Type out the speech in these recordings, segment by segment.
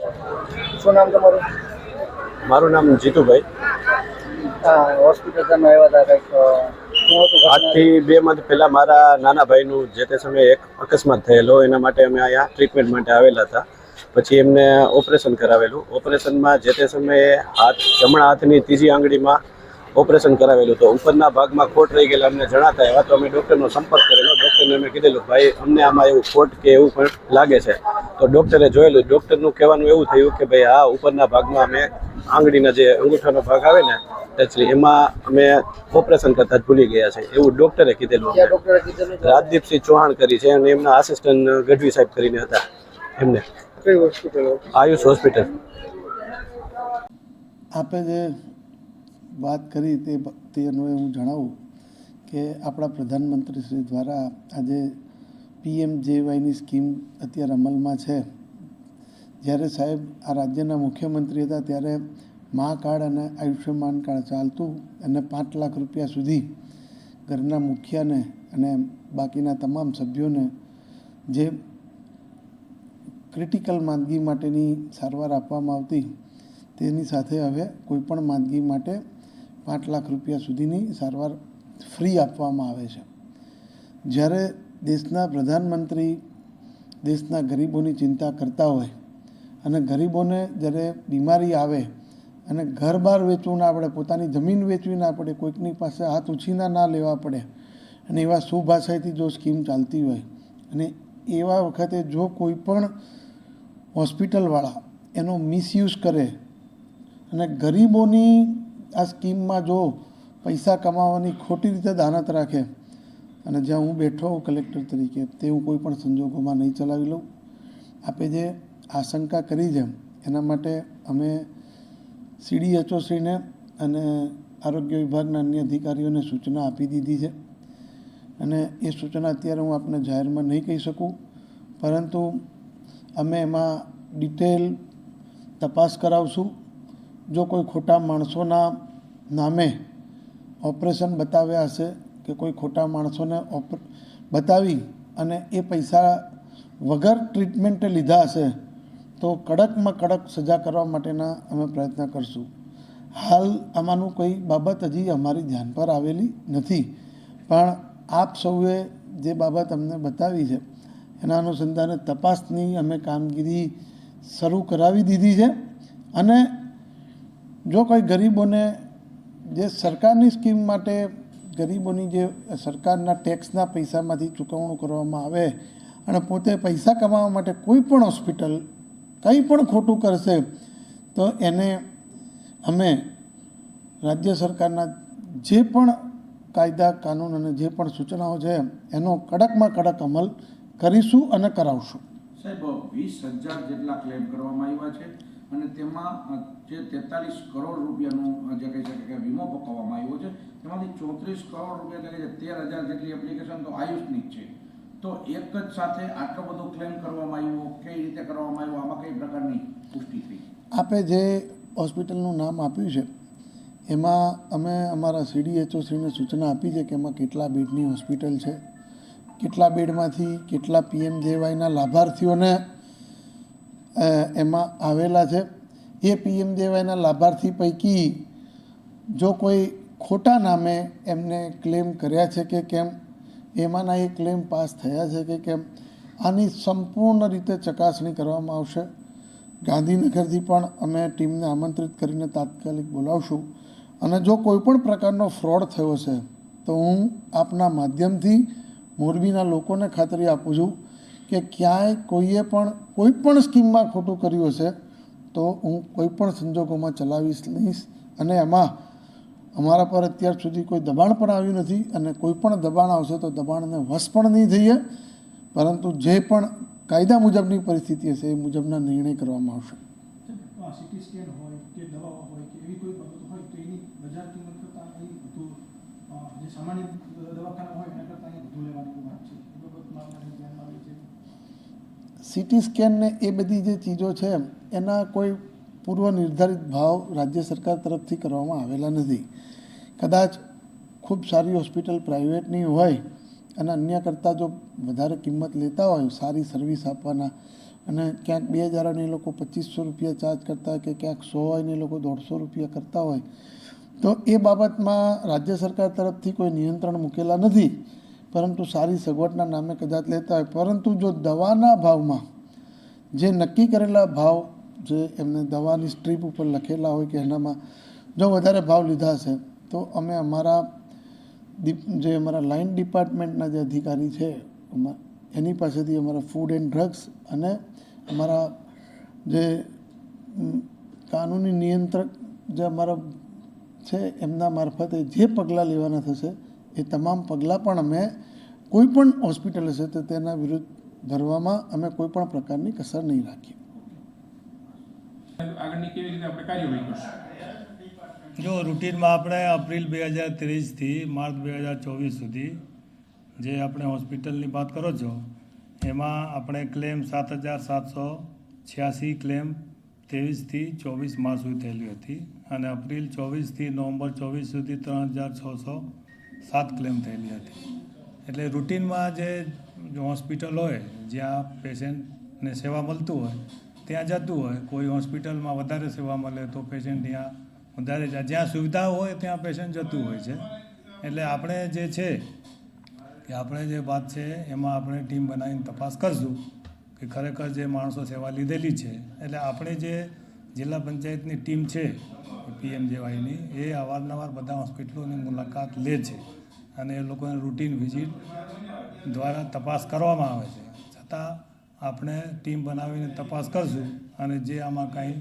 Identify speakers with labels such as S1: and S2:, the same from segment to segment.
S1: શું નામ તમારું?
S2: મારું નામ જીતુભાઈ.
S1: હોસ્પિટલ તમે આવ્યા હતા, કંઈક શું હતું?
S2: આજથી 2 month પહેલાં મારા નાના ભાઈનું જે તે સમયે એક અકસ્માત થયેલો, એના માટે અમે અહીંયા ટ્રીટમેન્ટ માટે આવેલા હતા. પછી એમને ઓપરેશન કરાવેલું. ઓપરેશનમાં જે તે સમયે જમણા હાથની ત્રીજી આંગળીમાં ઓપરેશન કરાવેલું. તો ઉપરના ભાગમાં ખોટ રહી ગયેલા અમને જણાતા એવા, તો અમે ડૉક્ટરનો સંપર્ક કરેલો. ડૉક્ટરને અમે કીધેલું, ભાઈ અમને આમાં એવું ખોટ કે એવું પણ લાગે છે. તો ડૉક્ટરે જોયેલું. ડૉક્ટરનું કહેવાનું એવું થયું કે ભાઈ આ ઉપરના ભાગમાં અમે આંગળીના જે અંગૂઠાનો ભાગ આવે ને ટચલી, એમાં અમે ઓપરેશન કરતા જ ભૂલી ગયા છે, એવું ડૉક્ટરે કીધેલું. રાજદીપસિંહ ચૌહાણ કરી છે, અને એમના આસિસ્ટન્ટ ગઢવી સાહેબ કરીને હતા. એમને
S1: કઈ હોસ્પિટલ?
S2: આયુષ હોસ્પિટલ.
S3: આપે જે વાત કરી તે અન્વયે હું જણાવું કે આપણા પ્રધાનમંત્રી શ્રી દ્વારા આજે PMJYની સ્કીમ અત્યારે અમલમાં છે. જ્યારે સાહેબ આ રાજ્યના મુખ્યમંત્રી હતા ત્યારે મા કાર્ડ અને આયુષ્યમાન કાર્ડ ચાલતું, અને 5 લાખ રૂપિયા સુધી ઘરના મુખિયાને અને બાકીના તમામ સભ્યોને જે ક્રિટિકલ માંદગી માટેની સારવાર આપવામાં આવતી, તેની સાથે હવે કોઈપણ માંદગી માટે 5 લાખ રૂપિયા સુધીની સારવાર ફ્રી આપવામાં આવે છે. જ્યારે દેશના પ્રધાનમંત્રી દેશના ગરીબોની ચિંતા કરતા હોય અને ગરીબોને જ્યારે બીમારી આવે અને ઘર બહાર વેચવું ના પડે, પોતાની જમીન વેચવી ના પડે, કોઈકની પાસે હાથ ઉછીના ના લેવા પડે, અને એવા શુભાશયથી જો સ્કીમ ચાલતી હોય, અને એવા વખતે જો કોઈ પણ હોસ્પિટલવાળા એનો મિસયુઝ કરે અને ગરીબોની આ સ્કીમમાં જો પૈસા કમાવાની ખોટી રીતે દાનત રાખે, અને જ્યાં હું બેઠો હોઉં કલેક્ટર તરીકે, તે હું કોઈ પણ સંજોગોમાં નહીં ચલાવી લઉં. આપે જે આશંકા કરી છે એના માટે અમે CDHOશ્રીને અને આરોગ્ય વિભાગના અન્ય અધિકારીઓને સૂચના આપી દીધી છે, અને એ સૂચના અત્યારે હું આપને જાહેરમાં નહીં કહી શકું, પરંતુ અમે એમાં ડિટેલ તપાસ કરાવશું. જો કોઈ ખોટા માણસોના નામે ઓપરેશન બતાવ્યા હશે કે કોઈ ખોટા માણસોને બતાવી અને એ પૈસા વગર ટ્રીટમેન્ટે લીધા હશે, તો કડકમાં કડક સજા કરવા માટેના અમે પ્રયત્ન કરશું. હાલ આમાંનું કોઈ બાબત હજી અમારી ધ્યાન પર આવેલી નથી, પણ આપ સૌએ જે બાબત અમને બતાવી છે એના અનુસંધાને તપાસની અમે કામગીરી શરૂ કરાવી દીધી છે. અને જો કોઈ ગરીબોને જે સરકારની સ્કીમ માટે ગરીબોની જે સરકારના ટેક્સના પૈસામાંથી ચૂકવણું કરવામાં આવે અને પોતે પૈસા કમાવા માટે કોઈ પણ હોસ્પિટલ કંઈ પણ ખોટું કરશે, તો એને અમે રાજ્ય સરકારના જે પણ કાયદા કાનૂન અને જે પણ સૂચનાઓ છે એનો કડકમાં કડક અમલ કરીશું અને કરાવશું.
S4: સાહેબ, 20,000 જેટલા ક્લેમ કરવામાં આવ્યા છે, અને તેમાં જે 43 કરોડ રૂપિયાનો જે કહી શકાય કે વીમો પકવવામાં આવ્યો છે, તેમાંથી 34 કરોડ રૂપિયા એટલે કે 13,000 જેટલી એપ્લિકેશન તો આયુષની જ છે. તો એક જ સાથે આટલો બધો ક્લેમ કરવામાં આવ્યો, કઈ રીતે કરવામાં આવ્યો, આમાં કઈ પ્રકારની પુષ્ટિ થઈ?
S3: આપે જે હોસ્પિટલનું નામ આપ્યું છે એમાં અમે અમારા CDHOશ્રીને સૂચના આપી છે કે એમાં કેટલા બેડની હોસ્પિટલ છે, કેટલા બેડમાંથી કેટલા PMJYના લાભાર્થીઓને એમાં આવેલા છે. એ PMJYના લાભાર્થી પૈકી જો કોઈ ખોટા નામે એમને ક્લેમ કર્યા છે કે કેમ, એમાંના એ ક્લેમ પાસ થયા છે કે કેમ, આની સંપૂર્ણ રીતે ચકાસણી કરવામાં આવશે. ગાંધીનગરથી પણ અમે ટીમને આમંત્રિત કરીને તાત્કાલિક બોલાવશું, અને જો કોઈ પણ પ્રકારનો ફ્રોડ થયો છે તો હું આપના માધ્યમથી મોરબીના લોકોને ખાતરી આપું છું કે ક્યાંય કોઈએ પણ કોઈ પણ સ્કીમમાં ખોટું કર્યું હશે તો હું કોઈ પણ સંજોગોમાં ચલાવીશ નહીં, અને એમાં અમારા પર અત્યાર સુધી કોઈ દબાણ પણ આવ્યું નથી, અને કોઈ પણ દબાણ આવશે તો દબાણને વશ પણ નહીં થઈએ, પરંતુ જે પણ કાયદા મુજબની પરિસ્થિતિ હશે એ મુજબના નિર્ણય કરવામાં આવશે.
S5: CT સ્કેન હોય કે દવાઓ હોય કે એવી કોઈ બાબત હોય તો એની બજાર કિંમત કરતાં અહીં વધુ જે સામાન્ય દવાખાના હોય એના કરતાં અહીં વધુ લેવાની વાત છે, એ બાબતમાં ધ્યાનમાં આવે છે.
S3: CT સ્કેન ને એ બધી જે ચીજો છે એના કોઈ પૂર્વ નિર્ધારિત ભાવ રાજ્ય સરકાર તરફથી કરવામાં આવેલા નથી. કદાચ ખૂબ સારી હોસ્પિટલ પ્રાઇવેટની હોય અને અન્ય કરતાં જો વધારે કિંમત લેતા હોય સારી સર્વિસ આપવાના અને ક્યાંક 2000 અને એ લોકો 2500 રૂપિયા ચાર્જ કરતા હોય કે ક્યાંક 100 હોય ને એ લોકો 150 રૂપિયા કરતા હોય, તો એ બાબતમાં રાજ્ય સરકાર તરફથી કોઈ નિયંત્રણ મૂકેલા નથી, પરંતુ સારી સગવડના નામે કદાચ લેતા હોય. પરંતુ જો દવાના ભાવમાં જે નક્કી કરેલા ભાવ જે એમને દવાની સ્ટ્રીપ ઉપર લખેલા હોય કે એનામાં જો વધારે ભાવ લીધા છે, તો અમે અમારા જે અમારા લાઇન ડિપાર્ટમેન્ટના જે અધિકારી છે એની પાસેથી અમારા ફૂડ એન્ડ ડ્રગ્સ અને અમારા જે કાનૂની નિયંત્રક જે અમારા છે એમના મારફતે જે પગલાં લેવાના થશે એ તમામ પગલાં પણ અમે કોઈ પણ હોસ્પિટલ હશે તો તેના વિરુદ્ધ ભરવામાં અમે કોઈ પણ પ્રકારની કસર નહીં રાખીએ.
S5: આગળની કેવી રીતે આપણે કાર્યવાહી કરશું?
S6: જો રૂટીનમાં આપણે એપ્રિલ 2023થી માર્ચ 2024 સુધી જે આપણે હોસ્પિટલની વાત કરો છો એમાં આપણે ક્લેમ 7,786 ક્લેમ 23થી 24 માર્ચ સુધી થયેલી હતી, અને એપ્રિલ 24થી નવેમ્બર 24 સુધી 3,607 ક્લેમ થયેલી હતી. એટલે રૂટીનમાં જે હોસ્પિટલ હોય જ્યાં પેશન્ટને સેવા મળતું હોય ત્યાં જતું હોય. કોઈ હોસ્પિટલમાં વધારે સેવા મળે તો પેશન્ટ ત્યાં વધારે જાય, જ્યાં સુવિધા હોય ત્યાં પેશન્ટ જતું હોય છે. એટલે આપણે જે છે કે આપણે જે વાત છે એમાં આપણે ટીમ બનાવીને તપાસ કરશું કે ખરેખર જે માણસો સેવા લીધેલી છે. એટલે આપણે જે જિલ્લા પંચાયતની ટીમ છે PMJYની એ અવારનવાર બધા હોસ્પિટલોની મુલાકાત લે છે અને એ લોકોને રૂટીન વિઝિટ દ્વારા તપાસ કરવામાં આવે છે. છતાં આપણે ટીમ બનાવીને તપાસ કરશું અને જે આમાં કાંઈ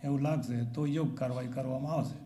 S6: એવું લાગશે તો યોગ્ય કાર્યવાહી કરવામાં આવશે.